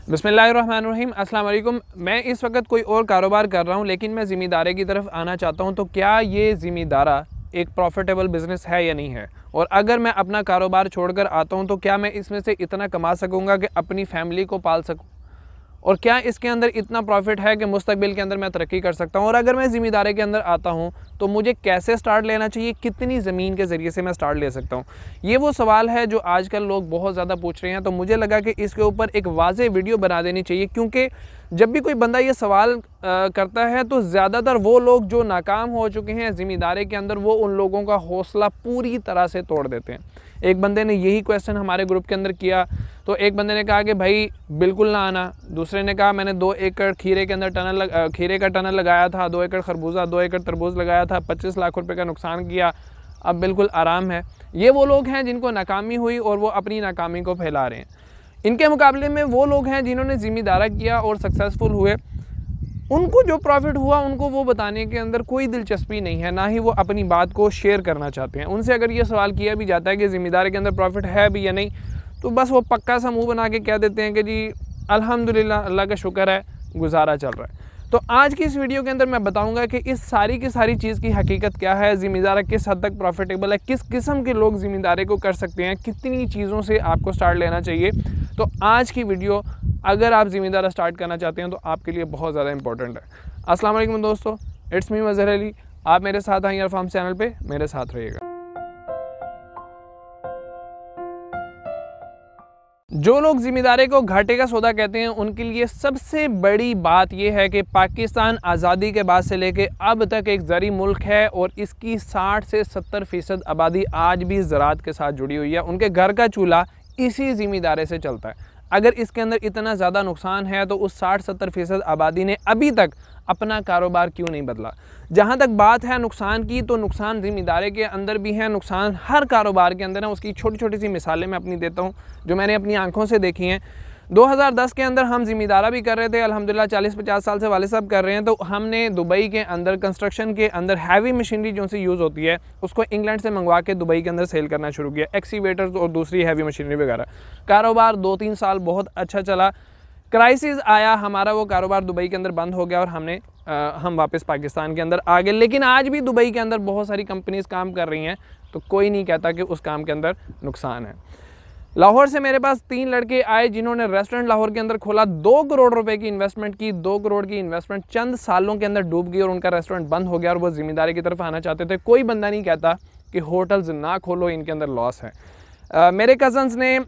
बिस्मिल्लाहिर्रहमानिर्रहीम, अस्सलाम वालेकुम। मैं इस वक्त कोई और कारोबार कर रहा हूँ, लेकिन मैं ज़िम्मेदारी की तरफ आना चाहता हूँ। तो क्या ये ज़िम्मेदारा एक प्रॉफिटेबल बिज़नेस है या नहीं है, और अगर मैं अपना कारोबार छोड़कर आता हूँ तो क्या मैं इसमें से इतना कमा सकूँगा कि अपनी फैमिली को पाल सकूँ, और क्या इसके अंदर इतना प्रॉफिट है कि मुस्तकबिल के अंदर मैं तरक्की कर सकता हूँ। और अगर मैं ज़िम्मेदारी के अंदर आता हूँ तो मुझे कैसे स्टार्ट लेना चाहिए, कितनी ज़मीन के ज़रिए से मैं स्टार्ट ले सकता हूँ। ये वो सवाल है जो आजकल लोग बहुत ज़्यादा पूछ रहे हैं। तो मुझे लगा कि इसके ऊपर एक वाज़ेह वीडियो बना देनी चाहिए, क्योंकि जब भी कोई बंदा ये सवाल करता है तो ज़्यादातर वो लोग जो नाकाम हो चुके हैं ज़िम्मेदारी के अंदर, वो उन लोगों का हौसला पूरी तरह से तोड़ देते हैं। एक बंदे ने यही क्वेश्चन हमारे ग्रुप के अंदर किया, तो एक बंदे ने कहा कि भाई बिल्कुल ना आना। दूसरे ने कहा मैंने 2 एकड़ खीरे के अंदर खीरे का टनल लगाया था, 2 एकड़ खरबूजा, 2 एकड़ तरबूज लगाया था, 25 लाख रुपए का नुकसान किया, अब बिल्कुल आराम है। ये वो लोग हैं जिनको नाकामी हुई और वो अपनी नाकामी को फैला रहे हैं। इनके मुकाबले में वो लोग हैं जिन्होंने ज़िम्मेदारा किया और सक्सेसफुल हुए। उनको जो प्रॉफिट हुआ उनको वो बताने के अंदर कोई दिलचस्पी नहीं है, ना ही वो अपनी बात को शेयर करना चाहते हैं। उनसे अगर ये सवाल किया भी जाता है कि ज़िम्मेदारी के अंदर प्रॉफिट है भी या नहीं, तो बस वो पक्का सा मुंह बना के कह देते हैं कि जी अल्हम्दुलिल्लाह, अल्लाह का शुक्र है, गुजारा चल रहा है। तो आज की इस वीडियो के अंदर मैं बताऊंगा कि इस सारी की सारी चीज़ की हकीकत क्या है, ज़िम्मेदारा किस हद तक प्रॉफिटेबल है, किस किस्म के लोग ज़िम्मेदारी को कर सकते हैं, कितनी चीज़ों से आपको स्टार्ट लेना चाहिए। तो आज की वीडियो अगर आप ज़िम्मेदारा स्टार्ट करना चाहते हैं तो आपके लिए बहुत ज़्यादा इंपॉर्टेंट है। अस्सलाम वालेकुम दोस्तों, इट्स मी मज़हर अली। आप मेरे साथ हैं फार्म चैनल पे, मेरे साथ रहिएगा। जो लोग ज़िम्मेदारी को घाटे का सौदा कहते हैं, उनके लिए सबसे बड़ी बात यह है कि पाकिस्तान आज़ादी के बाद से लेके अब तक एक ज़री मुल्क है और इसकी 60 से 70% आबादी आज भी ज़राअत के साथ जुड़ी हुई है। उनके घर का चूल्हा इसी ज़िम्मेदारी से चलता है। अगर इसके अंदर इतना ज़्यादा नुकसान है तो उस 60-70% आबादी ने अभी तक अपना कारोबार क्यों नहीं बदला। जहाँ तक बात है नुकसान की, तो नुकसान ज़िम्मेदारी के अंदर भी है, नुकसान हर कारोबार के अंदर है। उसकी छोटी छोटी सी मिसालें मैं अपनी देता हूँ जो मैंने अपनी आंखों से देखी हैं। 2010 के अंदर हम ज़िम्मेदारा भी कर रहे थे, अल्हम्दुलिल्लाह 40-50 साल से वाले साहब कर रहे हैं। तो हमने दुबई के अंदर कंस्ट्रक्शन के अंदर हैवी मशीनरी जो सी यूज़ होती है उसको इंग्लैंड से मंगवा के दुबई के अंदर सेल करना शुरू किया, एक्सीवेटर्स और दूसरी हैवी मशीनरी वगैरह। कारोबार 2-3 साल बहुत अच्छा चला। क्राइसिस आया, हमारा वो कारोबार दुबई के अंदर बंद हो गया और हम वापस पाकिस्तान के अंदर आ गए। लेकिन आज भी दुबई के अंदर बहुत सारी कंपनीज काम कर रही हैं, तो कोई नहीं कहता कि उस काम के अंदर नुकसान है। लाहौर से मेरे पास 3 लड़के आए जिन्होंने रेस्टोरेंट लाहौर के अंदर खोला, 2 करोड़ रुपए की इन्वेस्टमेंट की। 2 करोड़ की इन्वेस्टमेंट चंद सालों के अंदर डूब गई और उनका रेस्टोरेंट बंद हो गया और वो ज़िम्मेदारी की तरफ आना चाहते थे। कोई बंदा नहीं कहता कि होटल्स ना खोलो, इनके अंदर लॉस है। मेरे कज़न्स ने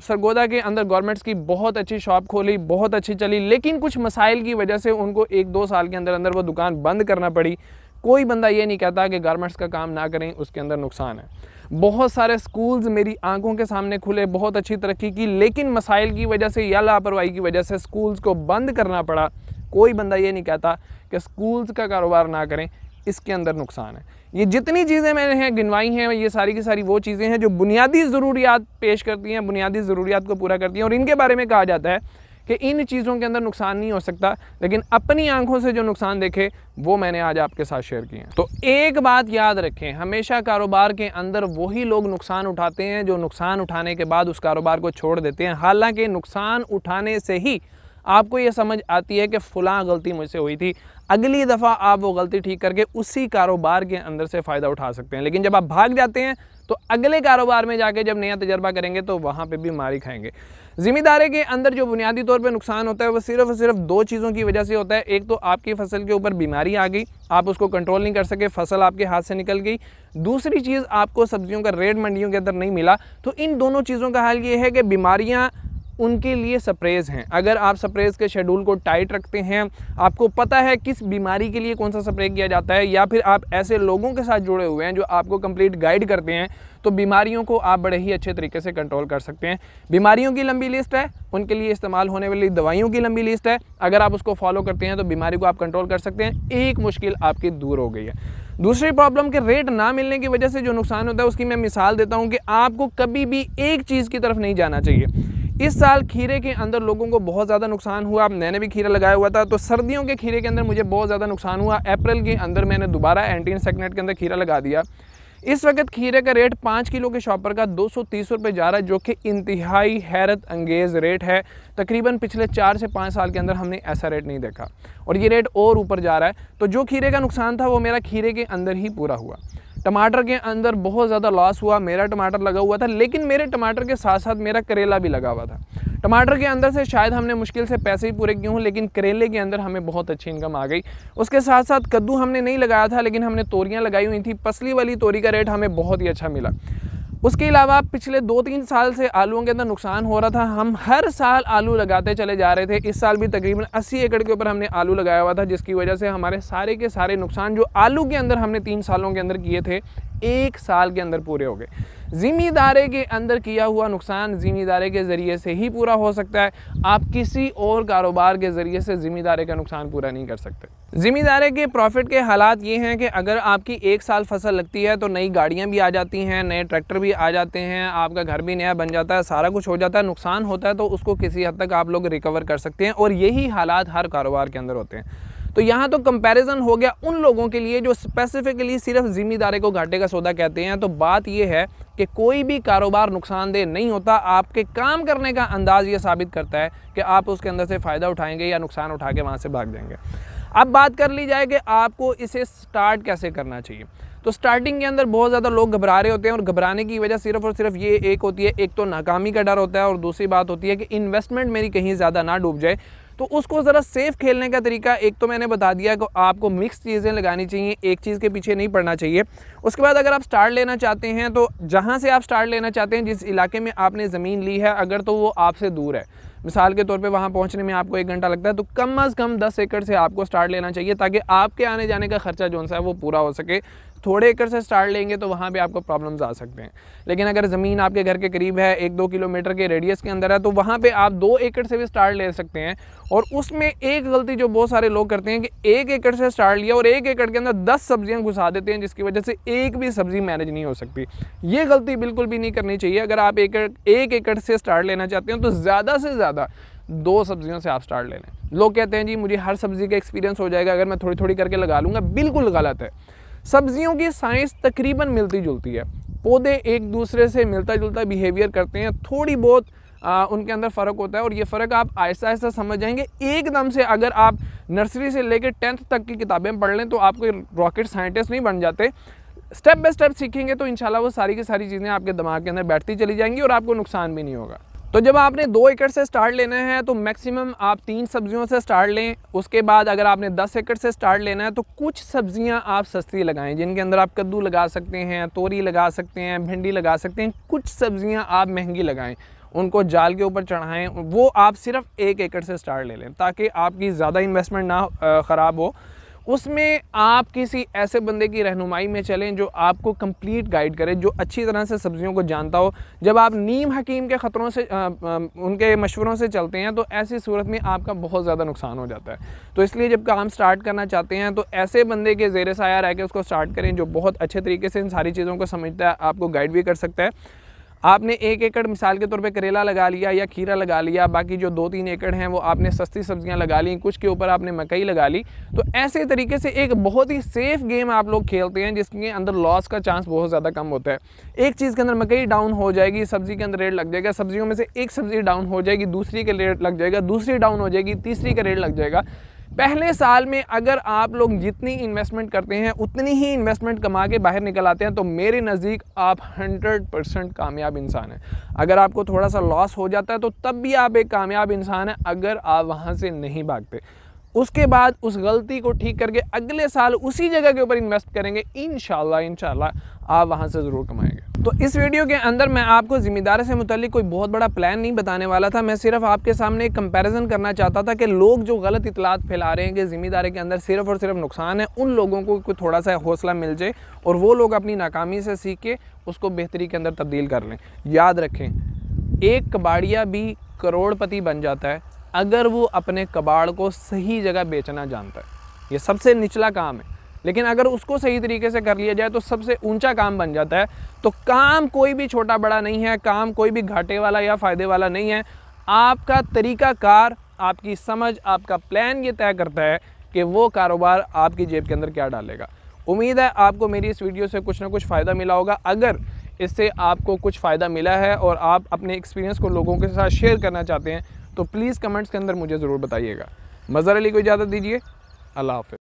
सरगोदा के अंदर गवर्नमेंट्स की बहुत अच्छी शॉप खोली, बहुत अच्छी चली, लेकिन कुछ मसाइल की वजह से उनको 1-2 साल के अंदर अंदर वो दुकान बंद करना पड़ी। कोई बंदा ये नहीं कहता कि गारमेंट्स का काम ना करें, उसके अंदर नुकसान है। बहुत सारे स्कूल्स मेरी आंखों के सामने खुले, बहुत अच्छी तरक्की की, लेकिन मसाइल की वजह से या लापरवाही की वजह से स्कूल्स को बंद करना पड़ा। कोई बंदा ये नहीं कहता कि स्कूल्स का कारोबार ना करें, इसके अंदर नुकसान है। ये जितनी चीज़ें मैंने गिनवाई हैं, ये सारी की सारी वो चीज़ें हैं जो बुनियादी ज़रूरियात पेश करती हैं, बुनियादी ज़रूरियात को पूरा करती हैं। और इनके बारे में कहा जाता है कि इन चीज़ों के अंदर नुकसान नहीं हो सकता, लेकिन अपनी आंखों से जो नुकसान देखे वो मैंने आज आपके साथ शेयर किए हैं। तो एक बात याद रखें, हमेशा कारोबार के अंदर वही लोग नुकसान उठाते हैं जो नुकसान उठाने के बाद उस कारोबार को छोड़ देते हैं। हालांकि नुकसान उठाने से ही आपको ये समझ आती है कि फ़लाँ गलती मुझसे हुई थी, अगली दफ़ा आप वो गलती ठीक करके उसी कारोबार के अंदर से फ़ायदा उठा सकते हैं। लेकिन जब आप भाग जाते हैं तो अगले कारोबार में जाके जब नया तजर्बा करेंगे तो वहाँ पे भी मारी खाएंगे। ज़िम्मेदारी के अंदर जो बुनियादी तौर पे नुकसान होता है वो सिर्फ और सिर्फ 2 चीज़ों की वजह से होता है। एक तो आपकी फसल के ऊपर बीमारी आ गई, आप उसको कंट्रोल नहीं कर सके, फसल आपके हाथ से निकल गई। दूसरी चीज़, आपको सब्जियों का रेट मंडियों के अंदर नहीं मिला। तो इन दोनों चीज़ों का हल ये है कि बीमारियाँ उनके लिए स्प्रेज हैं। अगर आप स्प्रेज के शेड्यूल को टाइट रखते हैं, आपको पता है किस बीमारी के लिए कौन सा स्प्रे किया जाता है, या फिर आप ऐसे लोगों के साथ जुड़े हुए हैं जो आपको कंप्लीट गाइड करते हैं, तो बीमारियों को आप बड़े ही अच्छे तरीके से कंट्रोल कर सकते हैं। बीमारियों की लंबी लिस्ट है, उनके लिए इस्तेमाल होने वाली दवाइयों की लंबी लिस्ट है। अगर आप उसको फॉलो करते हैं तो बीमारी को आप कंट्रोल कर सकते हैं। एक मुश्किल आपकी दूर हो गई है। दूसरी प्रॉब्लम के रेट ना मिलने की वजह से जो नुकसान होता है उसकी मैं मिसाल देता हूँ कि आपको कभी भी एक चीज़ की तरफ नहीं जाना चाहिए। इस साल खीरे के अंदर लोगों को बहुत ज़्यादा नुकसान हुआ। मैंने भी खीरा लगाया हुआ था, तो सर्दियों के खीरे के अंदर मुझे बहुत ज़्यादा नुकसान हुआ। अप्रैल के अंदर मैंने दोबारा एंटी इंसेक्टिसाइड के अंदर खीरा लगा दिया। इस वक्त खीरे का रेट 5 किलो के शॉपर का 230 रुपये जा रहा है, जो कि इंतहाई हैरत अंगेज़ रेट है। तकरीबन पिछले 4 से 5 साल के अंदर हमने ऐसा रेट नहीं देखा और ये रेट और ऊपर जा रहा है। तो जो खीरे का नुकसान था वो मेरा खीरे के अंदर ही पूरा हुआ। टमाटर के अंदर बहुत ज़्यादा लॉस हुआ। मेरा टमाटर लगा हुआ था, लेकिन मेरे टमाटर के साथ साथ मेरा करेला भी लगा हुआ था। टमाटर के अंदर से शायद हमने मुश्किल से पैसे ही पूरे किए हों, लेकिन करेले के अंदर हमें बहुत अच्छी इनकम आ गई। उसके साथ साथ कद्दू हमने नहीं लगाया था, लेकिन हमने तोरियां लगाई हुई थी। पसली वाली तोरी का रेट हमें बहुत ही अच्छा मिला। उसके अलावा पिछले 2-3 साल से आलूओं के अंदर नुकसान हो रहा था। हम हर साल आलू लगाते चले जा रहे थे। इस साल भी तकरीबन 80 एकड़ के ऊपर हमने आलू लगाया हुआ था, जिसकी वजह से हमारे सारे के सारे नुकसान जो आलू के अंदर हमने 3 सालों के अंदर किए थे, 1 साल के अंदर पूरे हो गए। ज़िम्मेदारे के अंदर किया हुआ नुकसान ज़िम्मेदारे के ज़रिए से ही पूरा हो सकता है। आप किसी और कारोबार के ज़रिए से ज़िम्मेदारे का नुकसान पूरा नहीं कर सकते। ज़िम्मेदारे के प्रॉफिट के हालात ये हैं कि अगर आपकी 1 साल फसल लगती है तो नई गाड़ियाँ भी आ जाती हैं, नए ट्रैक्टर भी आ जाते हैं, आपका घर भी नया बन जाता है, सारा कुछ हो जाता है। नुकसान होता है तो उसको किसी हद तक आप लोग रिकवर कर सकते हैं, और यही हालात हर कारोबार के अंदर होते हैं। तो यहाँ तो कंपैरिजन हो गया उन लोगों के लिए जो स्पेसिफिकली सिर्फ ज़िम्मेदारे को घाटे का सौदा कहते हैं। तो बात ये है कि कोई भी कारोबार नुकसानदेह नहीं होता। आपके काम करने का अंदाज़ ये साबित करता है कि आप उसके अंदर से फ़ायदा उठाएंगे या नुकसान उठा के वहाँ से भाग जाएंगे। अब बात कर ली जाए कि आपको इसे स्टार्ट कैसे करना चाहिए। तो स्टार्टिंग के अंदर बहुत ज़्यादा लोग घबरा रहे होते हैं, और घबराने की वजह सिर्फ और सिर्फ ये एक होती है, एक तो नाकामी का डर होता है, और दूसरी बात होती है कि इन्वेस्टमेंट मेरी कहीं ज़्यादा ना डूब जाए। तो उसको ज़रा सेफ़ खेलने का तरीका एक तो मैंने बता दिया कि आपको मिक्स चीज़ें लगानी चाहिए, एक चीज़ के पीछे नहीं पड़ना चाहिए। उसके बाद अगर आप स्टार्ट लेना चाहते हैं तो जहाँ से आप स्टार्ट लेना चाहते हैं, जिस इलाके में आपने ज़मीन ली है, अगर तो वो आपसे दूर है, मिसाल के तौर पे वहाँ पहुँचने में आपको 1 घंटा लगता है, तो कम अज़ कम 10 एकड़ से आपको स्टार्ट लेना चाहिए, ताकि आपके आने जाने का खर्चा जो सा है वो पूरा हो सके। थोड़े एकड़ से स्टार्ट लेंगे तो वहाँ पे आपको प्रॉब्लम्स आ सकते हैं। लेकिन अगर ज़मीन आपके घर के करीब है, 1-2 किलोमीटर के रेडियस के अंदर है, तो वहाँ पे आप 2 एकड़ से भी स्टार्ट ले सकते हैं। और उसमें एक गलती जो बहुत सारे लोग करते हैं कि 1 एकड़ से स्टार्ट लिया और 1 एकड़ के अंदर 10 सब्जियाँ घुसा देते हैं, जिसकी वजह से एक भी सब्ज़ी मैनेज नहीं हो सकती। ये गलती बिल्कुल भी नहीं करनी चाहिए। अगर आप 1 एकड़ से स्टार्ट लेना चाहते हैं तो ज़्यादा से ज़्यादा 2 सब्जियों से आप स्टार्ट ले लें। लोग कहते हैं जी मुझे हर सब्ज़ी का एक्सपीरियंस हो जाएगा अगर मैं थोड़ी थोड़ी करके लगा लूँगा। बिल्कुल गलत है। सब्जियों की साइंस तकरीबन मिलती जुलती है। पौधे एक दूसरे से मिलता जुलता बिहेवियर करते हैं, थोड़ी बहुत उनके अंदर फ़र्क होता है, और ये फ़र्क आप आहिस्ता आहिस्ता समझ जाएंगे। एकदम से अगर आप नर्सरी से लेकर 10th तक की किताबें पढ़ लें तो आप कोई रॉकेट साइंटिस्ट नहीं बन जाते। स्टेप बाय स्टेप सीखेंगे तो इंशाल्लाह वो सारी की सारी चीज़ें आपके दिमाग के अंदर बैठती चली जाएंगी और आपको नुकसान भी नहीं होगा। तो जब आपने 2 एकड़ से स्टार्ट लेना है तो मैक्सिमम आप 3 सब्जियों से स्टार्ट लें। उसके बाद अगर आपने 10 एकड़ से स्टार्ट लेना है तो कुछ सब्जियां आप सस्ती लगाएं, जिनके अंदर आप कद्दू लगा सकते हैं, तोरी लगा सकते हैं, भिंडी लगा सकते हैं। कुछ सब्जियां आप महंगी लगाएं, उनको जाल के ऊपर चढ़ाएं। वो आप सिर्फ 1 एकड़ से स्टार्ट ले लें ताकि आपकी ज़्यादा इन्वेस्टमेंट ना ख़राब हो। उसमें आप किसी ऐसे बंदे की रहनुमाई में चलें जो आपको कंप्लीट गाइड करे, जो अच्छी तरह से सब्जियों को जानता हो। जब आप नीम हकीम के ख़तरों से उनके मशवरों से चलते हैं तो ऐसी सूरत में आपका बहुत ज़्यादा नुकसान हो जाता है। तो इसलिए जब काम स्टार्ट करना चाहते हैं तो ऐसे बंदे के ज़ेरे साया रह के उसको स्टार्ट करें जो बहुत अच्छे तरीके से इन सारी चीज़ों को समझता है, आपको गाइड भी कर सकता है। आपने 1 एकड़ मिसाल के तौर पे करेला लगा लिया या खीरा लगा लिया, बाकी जो 2-3 एकड़ हैं वो आपने सस्ती सब्जियां लगा ली, कुछ के ऊपर आपने मकई लगा ली। तो ऐसे तरीके से एक बहुत ही सेफ़ गेम आप लोग खेलते हैं जिसके अंदर लॉस का चांस बहुत ज़्यादा कम होता है। एक चीज़ के अंदर मकई डाउन हो जाएगी, सब्ज़ी के अंदर रेट लग जाएगा, सब्जियों में से एक सब्ज़ी डाउन हो जाएगी, दूसरी का रेट लग जाएगा, दूसरी डाउन हो जाएगी, तीसरी का रेट लग जाएगा। पहले साल में अगर आप लोग जितनी इन्वेस्टमेंट करते हैं उतनी ही इन्वेस्टमेंट कमा के बाहर निकल आते हैं तो मेरे नज़दीक आप 100% कामयाब इंसान हैं। अगर आपको थोड़ा सा लॉस हो जाता है तो तब भी आप एक कामयाब इंसान हैं अगर आप वहाँ से नहीं भागते। उसके बाद उस गलती को ठीक करके अगले साल उसी जगह के ऊपर इन्वेस्ट करेंगे, इंशाल्लाह आप वहाँ से ज़रूर कमाएंगे। तो इस वीडियो के अंदर मैं आपको ज़िम्मेदारी से मुताल्लिक कोई बहुत बड़ा प्लान नहीं बताने वाला था। मैं सिर्फ आपके सामने एक कंपैरिजन करना चाहता था कि लोग जो गलत इतलात फैला रहे हैं कि ज़िम्मेदारी के अंदर सिर्फ और सिर्फ नुकसान है, उन लोगों को कोई थोड़ा सा हौसला मिल जाए और वो लोग अपनी नाकामी से सीख के उसको बेहतरी के अंदर तब्दील कर लें। याद रखें, एक कबाड़िया भी करोड़पति बन जाता है अगर वो अपने कबाड़ को सही जगह बेचना जानता है। ये सबसे निचला काम है, लेकिन अगर उसको सही तरीके से कर लिया जाए तो सबसे ऊंचा काम बन जाता है। तो काम कोई भी छोटा बड़ा नहीं है, काम कोई भी घाटे वाला या फ़ायदे वाला नहीं है। आपका तरीक़ाकार, आपकी समझ, आपका प्लान ये तय करता है कि वो कारोबार आपकी जेब के अंदर क्या डालेगा। उम्मीद है आपको मेरी इस वीडियो से कुछ ना कुछ फ़ायदा मिला होगा। अगर इससे आपको कुछ फ़ायदा मिला है और आप अपने एक्सपीरियंस को लोगों के साथ शेयर करना चाहते हैं तो प्लीज़ कमेंट्स के अंदर मुझे ज़रूर बताइएगा। मज़हर अली को इजाज़त दीजिए। अल्लाह हाफ़िज़।